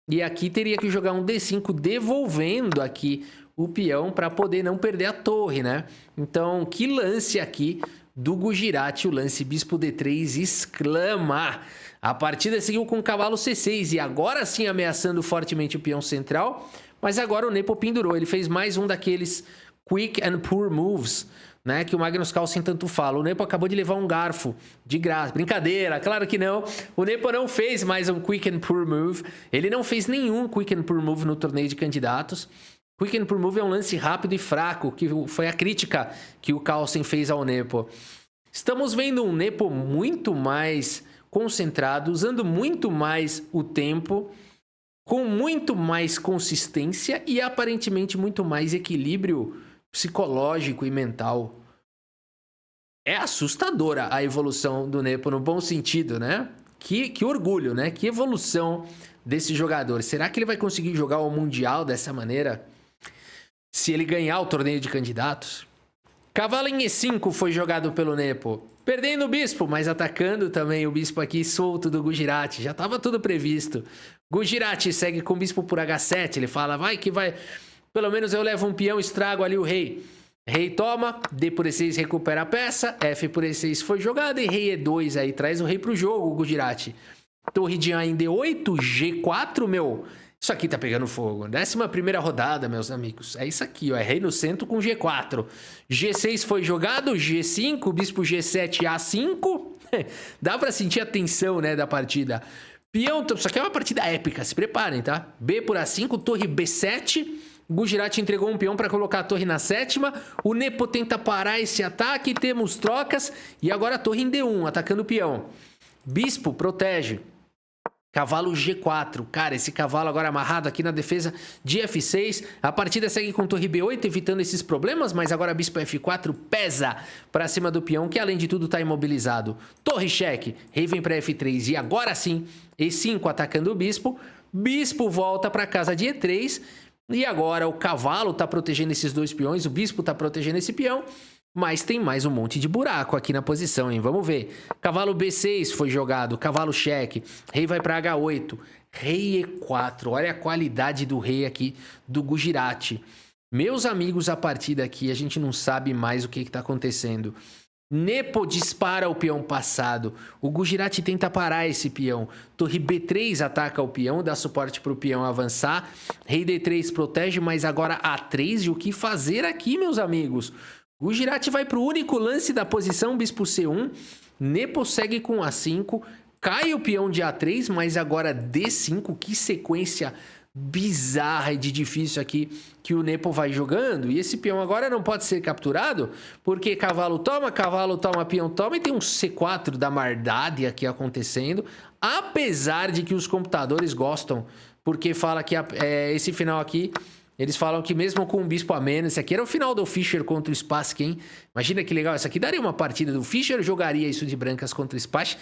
E aqui teria que jogar um D5 devolvendo aqui o peão para poder não perder a torre, né? Então, que lance aqui do Gujarati, o lance bispo D3 exclama. A partida seguiu com o cavalo C6 e agora sim ameaçando fortemente o peão central. Mas agora o Nepo pendurou. Ele fez mais um daqueles quick and poor moves, né, que o Magnus Carlsen tanto fala. O Nepo acabou de levar um garfo de graça. Brincadeira, claro que não. O Nepo não fez mais um quick and poor move. Ele não fez nenhum quick and poor move no torneio de candidatos. Quick and poor move é um lance rápido e fraco, que foi a crítica que o Carlsen fez ao Nepo. Estamos vendo um Nepo muito mais concentrado, usando muito mais o tempo, com muito mais consistência e aparentemente muito mais equilíbrio psicológico e mental. É assustadora a evolução do Nepo no bom sentido, né? Que orgulho, né? Que evolução desse jogador. Será que ele vai conseguir jogar o Mundial dessa maneira? Se ele ganhar o torneio de candidatos? Cavalo em E5 foi jogado pelo Nepo. Perdendo o bispo, mas atacando também o bispo aqui solto do Gujarati. Já estava tudo previsto. Gujarati segue com o bispo por H7. Ele fala, vai que vai... Pelo menos eu levo um peão, estrago ali o rei. Rei toma, D por E6 recupera a peça, F por E6 foi jogada e rei E2 aí traz o rei pro jogo, o Gujarati. Torre de A em D8, G4, meu... Isso aqui tá pegando fogo. 11ª rodada, meus amigos. É isso aqui, ó. É rei no centro com G4. G6 foi jogado, G5, bispo G7, A5. Dá pra sentir a tensão, né, da partida. Peão, isso aqui é uma partida épica, se preparem, tá? B por A5, torre B7. Gujarati entregou um peão para colocar a torre na 7ª. O Nepo tenta parar esse ataque. Temos trocas. E agora a torre em D1, atacando o peão. Bispo protege. Cavalo G4. Cara, esse cavalo agora amarrado aqui na defesa de F6. A partida segue com torre B8, evitando esses problemas. Mas agora bispo F4 pesa para cima do peão, que além de tudo está imobilizado. Torre cheque. Rei vem para F3. E agora sim, E5 atacando o bispo. Bispo volta para casa de E3. E agora o cavalo tá protegendo esses dois peões, o bispo tá protegendo esse peão, mas tem mais um monte de buraco aqui na posição, hein? Vamos ver. Cavalo B6 foi jogado, cavalo cheque, rei vai para H8, rei E4. Olha a qualidade do rei aqui do Gujarati. Meus amigos, a partir daqui a gente não sabe mais o que está acontecendo. Nepo dispara o peão passado. O Gujarati tenta parar esse peão. Torre B3 ataca o peão, dá suporte para o peão avançar. Rei D3 protege, mas agora A3. E o que fazer aqui, meus amigos? O Gujarati vai para o único lance da posição, bispo C1. Nepo segue com A5. Cai o peão de A3, mas agora D5. Que sequência bizarra e de difícil aqui que o Nepo vai jogando. E esse peão agora não pode ser capturado, porque cavalo toma, peão toma, e tem um C4 da maldade aqui acontecendo, apesar de que os computadores gostam, porque fala que esse final aqui, eles falam que mesmo com um bispo a menos, esse aqui era o final do Fischer contra o Spassky, hein? Imagina que legal, isso aqui daria uma partida do Fischer, jogaria isso de brancas contra o Spassky,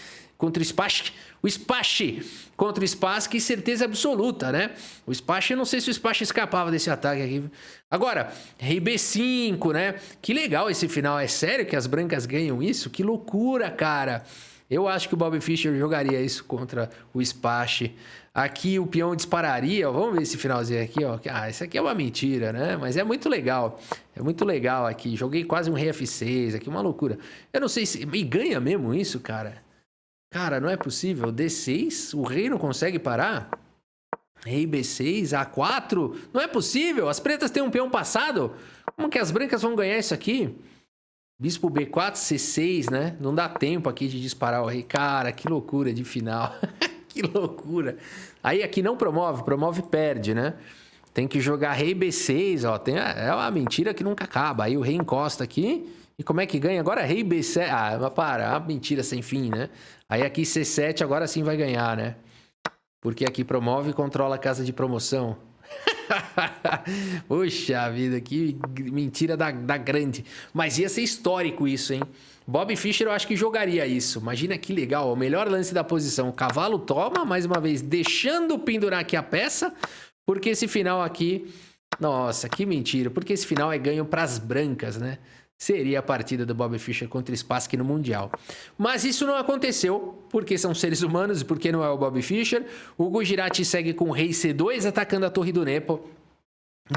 o Spassky contra o Spassky, certeza absoluta, né? O Spassky, eu não sei se o Spassky escapava desse ataque aqui. Agora, rei B5, né? Que legal esse final, é sério que as brancas ganham isso? Que loucura, cara! Eu acho que o Bobby Fischer jogaria isso contra o Spassky. Aqui o peão dispararia, ó. Vamos ver esse finalzinho aqui, ó. Ah, isso aqui é uma mentira, né? Mas é muito legal. É muito legal aqui. Joguei quase um rei F6 aqui, uma loucura. Eu não sei se... E ganha mesmo isso, cara? Cara, não é possível. D6? O rei não consegue parar? Rei B6, A4? Não é possível. As pretas têm um peão passado. Como que as brancas vão ganhar isso aqui? Bispo B4, C6, né? Não dá tempo aqui de disparar o rei. Cara, que loucura de final. Que loucura. Aí aqui não promove perde, né? Tem que jogar rei B6, ó. É uma mentira que nunca acaba. Aí o rei encosta aqui. E como é que ganha? Agora rei B7. Ah, para. Uma mentira sem fim, né? Aí aqui C7 agora sim vai ganhar, né? Porque aqui promove e controla a casa de promoção. Puxa vida, que mentira da grande. Mas ia ser histórico isso, hein? Bobby Fischer eu acho que jogaria isso. Imagina que legal, o melhor lance da posição. O cavalo toma, mais uma vez, deixando pendurar aqui a peça. Porque esse final aqui... Nossa, que mentira. Porque esse final é ganho para as brancas, né? Seria a partida do Bobby Fischer contra o Spassky no Mundial. Mas isso não aconteceu, porque são seres humanos e porque não é o Bobby Fischer. O Gujarati segue com o rei C2, atacando a torre do Nepo.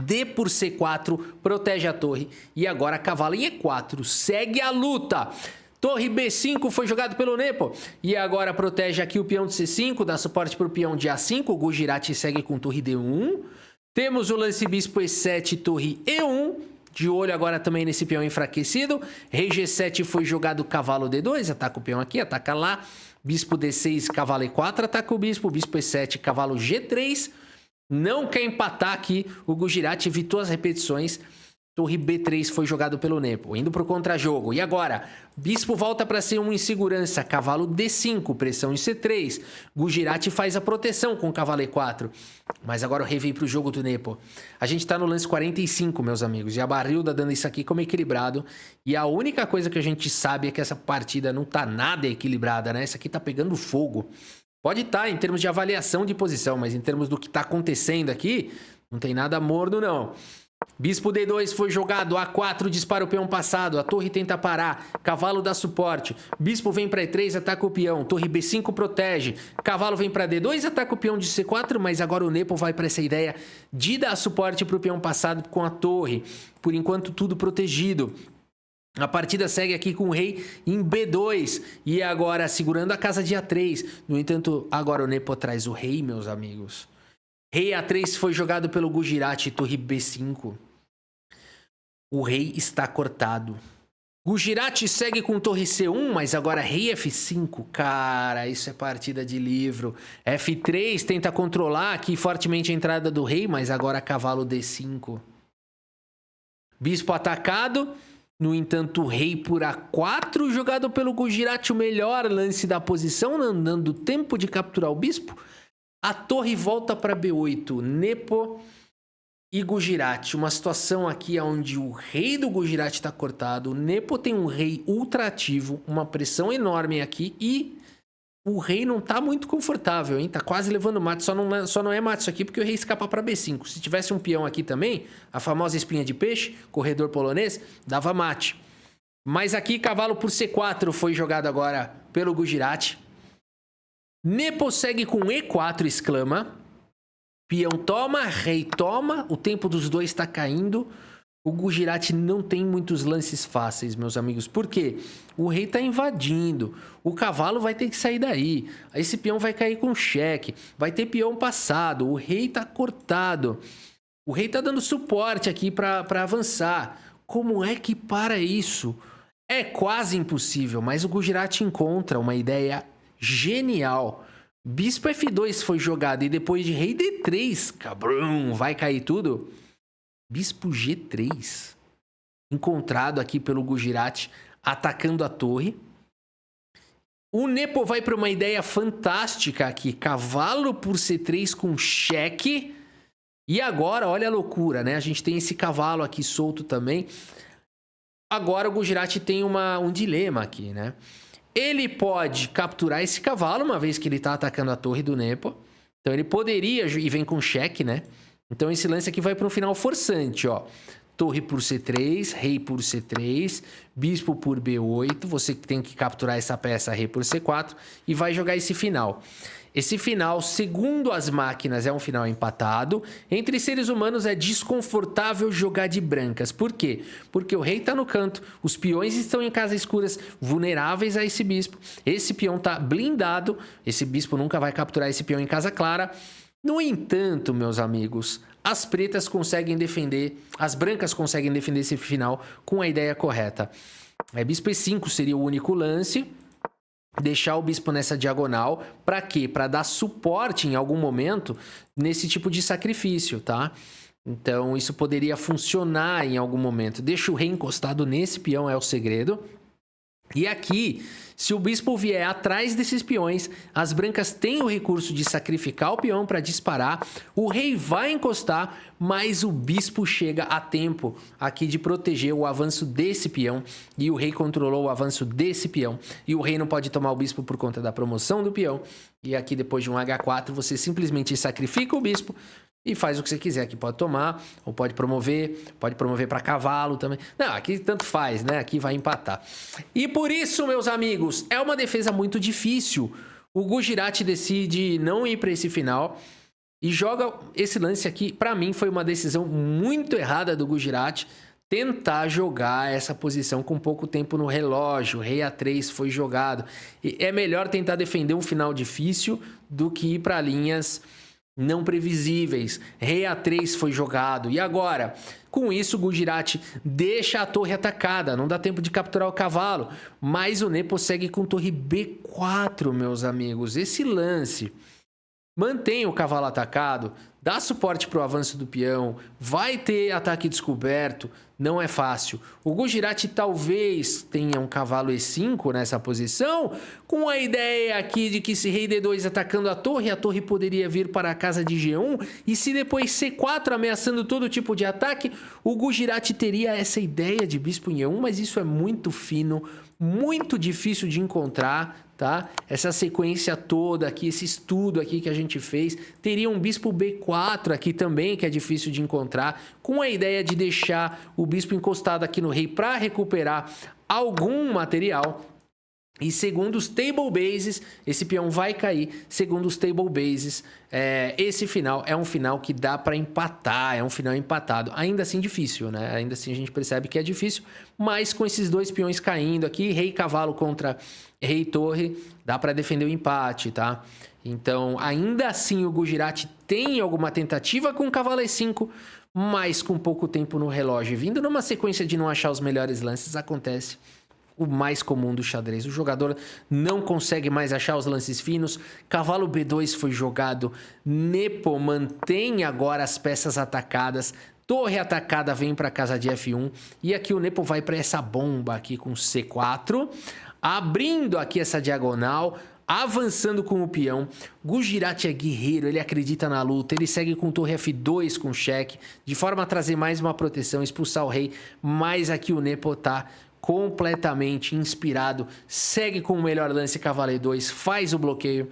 D por C4, protege a torre. E agora cavalo em E4, segue a luta. Torre B5 foi jogado pelo Nepo. E agora protege aqui o peão de C5, dá suporte para o peão de A5. O Gujarati segue com torre D1. Temos o lance bispo E7, torre E1. De olho agora também nesse peão enfraquecido. Rei G7 foi jogado cavalo D2. Ataca o peão aqui, ataca lá. Bispo D6, cavalo E4, ataca o bispo. Bispo E7, cavalo G3. Não quer empatar aqui. O Gujarati evitou as repetições. Torre B3 foi jogado pelo Nepo, indo para o contra-jogo. E agora? Bispo volta para C1 em segurança. Cavalo D5, pressão em C3. Gujarati faz a proteção com o cavalo E4. Mas agora o rei vem para o jogo do Nepo. A gente está no lance 45, meus amigos. E a Barrilda dando isso aqui como equilibrado. E a única coisa que a gente sabe é que essa partida não tá nada equilibrada, né? Essa aqui tá pegando fogo. Pode estar em termos de avaliação de posição, mas em termos do que está acontecendo aqui, não tem nada morno, não. Bispo D2 foi jogado, A4 dispara o peão passado, a torre tenta parar, cavalo dá suporte, bispo vem para E3, ataca o peão, torre B5 protege, cavalo vem para D2, ataca o peão de C4, mas agora o Nepo vai para essa ideia de dar suporte para o peão passado com a torre, por enquanto tudo protegido. A partida segue aqui com o rei em B2 e agora segurando a casa de A3. No entanto, agora o Nepo traz o rei, meus amigos. Rei A3 foi jogado pelo Gujarati, torre B5. O rei está cortado. Gujarati segue com torre C1, mas agora rei F5. Cara, isso é partida de livro. F3 tenta controlar aqui fortemente a entrada do rei, mas agora cavalo D5. Bispo atacado. No entanto, rei por A4, jogado pelo Gujarati, o melhor lance da posição, não dando tempo de capturar o bispo. A torre volta para B8, Nepo e Gujarati. Uma situação aqui onde o rei do Gujarati está cortado. O Nepo tem um rei ultra ativo, uma pressão enorme aqui. E o rei não tá muito confortável, hein? Tá quase levando mate. Só não é mate isso aqui porque o rei escapa para B5. Se tivesse um peão aqui também, a famosa espinha de peixe, corredor polonês, dava mate. Mas aqui, cavalo por C4 foi jogado agora pelo Gujarati. Nepo segue com E4, exclama. Peão toma, rei toma, o tempo dos dois está caindo. O Gujarati não tem muitos lances fáceis, meus amigos. Por quê? O rei está invadindo. O cavalo vai ter que sair daí. Esse peão vai cair com cheque. Vai ter peão passado. O rei está cortado. O rei está dando suporte aqui para avançar. Como é que para isso? É quase impossível, mas o Gujarati encontra uma ideia genial. Bispo F2 foi jogado e depois de rei D3, cabrão, vai cair tudo? Bispo G3, encontrado aqui pelo Gujarati, atacando a torre. O Nepo vai para uma ideia fantástica aqui, cavalo por C3 com cheque. E agora, olha a loucura, né? A gente tem esse cavalo aqui solto também. Agora o Gujarati tem um dilema aqui, né? Ele pode capturar esse cavalo, uma vez que ele está atacando a torre do Nepo. Então ele poderia, e vem com cheque, né? Então esse lance aqui vai para um final forçante, ó. Torre por C3, rei por C3, bispo por B8. Você tem que capturar essa peça, rei por C4, e vai jogar esse final. Esse final, segundo as máquinas, é um final empatado. Entre seres humanos é desconfortável jogar de brancas. Por quê? Porque o rei está no canto, os peões estão em casas escuras, vulneráveis a esse bispo. Esse peão está blindado, esse bispo nunca vai capturar esse peão em casa clara. No entanto, meus amigos, as pretas conseguem defender, as brancas conseguem defender esse final com a ideia correta. Bispo E5 seria o único lance. Deixar o bispo nessa diagonal, para quê? Para dar suporte em algum momento nesse tipo de sacrifício, tá? Então isso poderia funcionar em algum momento. Deixa o rei encostado nesse peão, é o segredo. E aqui, se o bispo vier atrás desses peões, as brancas têm o recurso de sacrificar o peão para disparar. O rei vai encostar, mas o bispo chega a tempo aqui de proteger o avanço desse peão. E o rei controlou o avanço desse peão. E o rei não pode tomar o bispo por conta da promoção do peão. E aqui, depois de um H4, você simplesmente sacrifica o bispo e faz o que você quiser. Aqui pode tomar, ou pode promover para cavalo também. Não, aqui tanto faz, né? Aqui vai empatar. E por isso, meus amigos, é uma defesa muito difícil. O Gujarati decide não ir para esse final e joga esse lance aqui. Para mim, foi uma decisão muito errada do Gujarati tentar jogar essa posição com pouco tempo no relógio. Rei A3 foi jogado. E é melhor tentar defender um final difícil do que ir para linhas não previsíveis. Rei A3 foi jogado. E agora? Com isso, o Gujarati deixa a torre atacada. Não dá tempo de capturar o cavalo. Mas o Nepo segue com torre B4, meus amigos. Esse lance mantém o cavalo atacado, dá suporte para o avanço do peão, vai ter ataque descoberto, não é fácil. O Gujarati talvez tenha um cavalo E5 nessa posição, com a ideia aqui de que se rei D2 atacando a torre poderia vir para a casa de G1, e se depois C4 ameaçando todo tipo de ataque, o Gujarati teria essa ideia de bispo em E1, mas isso é muito fino, muito difícil de encontrar, tá? Essa sequência toda aqui, esse estudo aqui que a gente fez, teria um bispo B4 aqui também, que é difícil de encontrar, com a ideia de deixar o bispo encostado aqui no rei para recuperar algum material. E segundo os table bases, esse peão vai cair. Segundo os table bases, esse final é um final que dá para empatar, é um final empatado. Ainda assim difícil, né? Ainda assim a gente percebe que é difícil, mas com esses dois peões caindo aqui, rei e cavalo contra rei e torre, dá para defender o empate, tá? Então, ainda assim o Gujarati tem alguma tentativa com o cavalo E5, mas com pouco tempo no relógio. Vindo numa sequência de não achar os melhores lances, acontece o mais comum do xadrez. O jogador não consegue mais achar os lances finos. Cavalo B2 foi jogado. Nepo mantém agora as peças atacadas. Torre atacada vem para a casa de F1. E aqui o Nepo vai para essa bomba aqui com C4. Abrindo aqui essa diagonal. Avançando com o peão. Gujarati é guerreiro, ele acredita na luta. Ele segue com torre F2 com cheque. De forma a trazer mais uma proteção, expulsar o rei. Mas aqui o Nepo tá completamente inspirado, segue com o melhor lance cavalo E2, faz o bloqueio.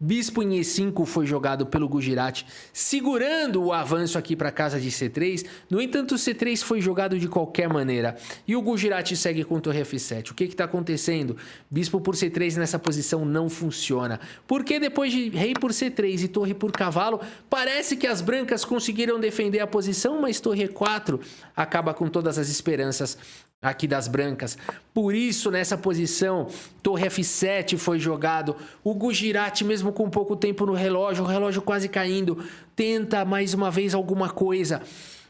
Bispo em E5 foi jogado pelo Gujarati, segurando o avanço aqui para casa de C3. No entanto, o C3 foi jogado de qualquer maneira. E o Gujarati segue com torre F7. O que está acontecendo? Bispo por C3 nessa posição não funciona. Porque depois de rei por C3 e torre por cavalo, parece que as brancas conseguiram defender a posição, mas torre E4 acaba com todas as esperanças aqui das brancas. Por isso, nessa posição, torre F7 foi jogado. O Gujarati, mesmo com pouco tempo no relógio, o relógio quase caindo, tenta mais uma vez alguma coisa.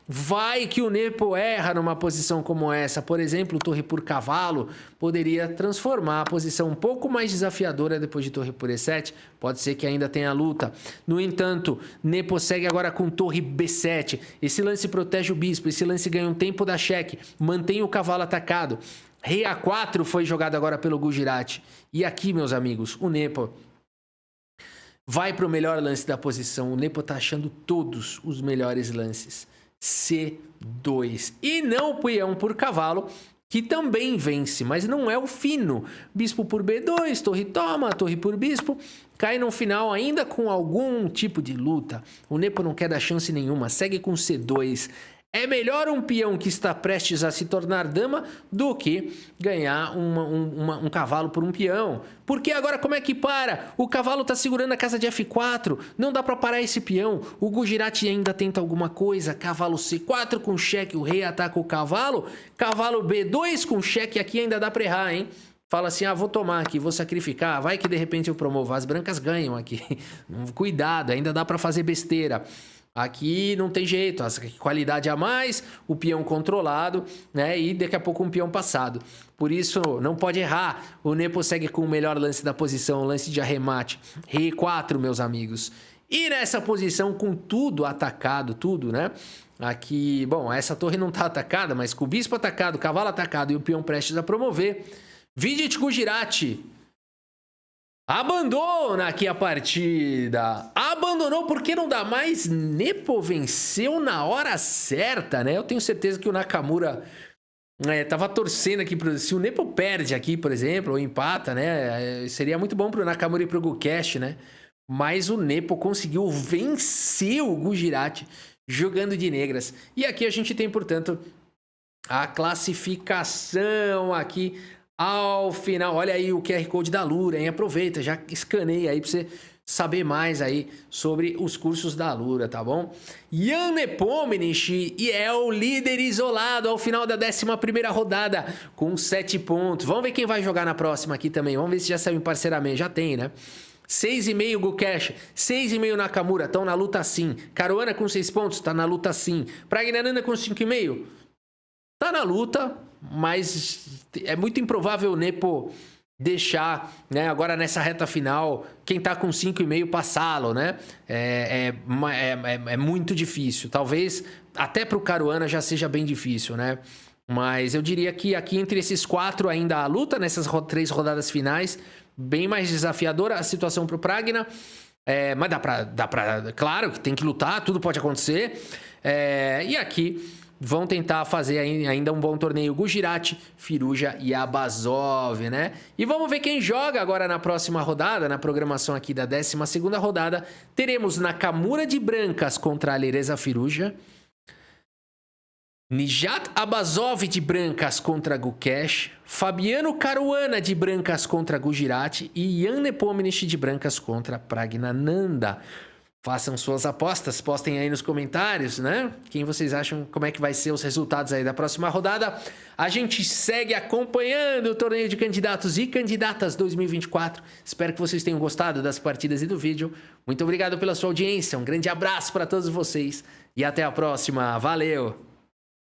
Vai que o Nepo erra numa posição como essa. Por exemplo, torre por cavalo poderia transformar a posição um pouco mais desafiadora depois de torre por E7. Pode ser que ainda tenha luta. No entanto, Nepo segue agora com torre B7. Esse lance protege o bispo. Esse lance ganha um tempo da cheque. Mantém o cavalo atacado. Rei A4 foi jogado agora pelo Gujarati. E aqui, meus amigos, o Nepo vai para o melhor lance da posição. O Nepo está achando todos os melhores lances. C2. E não o peão por cavalo, que também vence, mas não é o fino. Bispo por B2, torre toma, torre por bispo. Cai no final ainda com algum tipo de luta. O Nepo não quer dar chance nenhuma, segue com C2. É melhor um peão que está prestes a se tornar dama do que ganhar um cavalo por um peão. Porque agora como é que para? O cavalo está segurando a casa de F4. Não dá para parar esse peão. O Gujarati ainda tenta alguma coisa. Cavalo C4 com cheque. O rei ataca o cavalo. Cavalo B2 com cheque. Aqui ainda dá para errar, hein? Fala assim, vou tomar aqui, vou sacrificar. Vai que de repente eu promovo. As brancas ganham aqui. Cuidado, ainda dá para fazer besteira. Aqui não tem jeito, a qualidade a mais, o peão controlado, né? E daqui a pouco um peão passado. Por isso, não pode errar. O Nepo segue com o melhor lance da posição, o lance de arremate. Rei 4, meus amigos. E nessa posição, com tudo atacado, tudo, né? Aqui, bom, essa torre não tá atacada, mas com o bispo atacado, o cavalo atacado e o peão prestes a promover. Vidit Gujarati abandona aqui a partida. Abandonou porque não dá mais. Nepo venceu na hora certa, né? Eu tenho certeza que o Nakamura tava torcendo aqui. Se o Nepo perde aqui, por exemplo, ou empata, né? Seria muito bom pro Nakamura e pro Gukesh, né? Mas o Nepo conseguiu vencer o Gujarati jogando de negras. E aqui a gente tem, portanto, a classificação aqui ao final. Olha aí o QR Code da Lura, hein? Aproveita, já escaneia aí pra você saber mais aí sobre os cursos da Lura, tá bom? Jan Nepomniachtchi e é o líder isolado ao final da 11ª rodada com 7 pontos. Vamos ver quem vai jogar na próxima aqui também. Vamos ver se já saiu em parceiramente. Já tem, né? 6,5 Gukesh, 6,5 Nakamura, estão na luta sim. Caruana com 6 pontos, tá na luta sim. Pragnananda com 5,5, tá na luta, mas é muito improvável o Nepo deixar, né, agora nessa reta final, quem tá com 5,5 passá-lo, né? É muito difícil. Talvez até pro Caruana já seja bem difícil, né? Mas eu diria que aqui entre esses 4 ainda há luta nessas 3 rodadas finais. Bem mais desafiadora a situação pro Pragna. Mas dá pra... Claro que tem que lutar, tudo pode acontecer. E aqui vão tentar fazer ainda um bom torneio. Gujarati, Firouzja e Abazov, né? E vamos ver quem joga agora na próxima rodada, na programação aqui da 12ª rodada. Teremos Nakamura de brancas contra Alireza Firouzja. Nijat Abazov de brancas contra Gukesh. Fabiano Caruana de brancas contra Gujarati. E Jan Nepomniachtchi de brancas contra Pragnananda. Façam suas apostas, postem aí nos comentários, né? Quem vocês acham, como é que vai ser os resultados aí da próxima rodada. A gente segue acompanhando o torneio de candidatos e candidatas 2024. Espero que vocês tenham gostado das partidas e do vídeo. Muito obrigado pela sua audiência, um grande abraço para todos vocês e até a próxima. Valeu!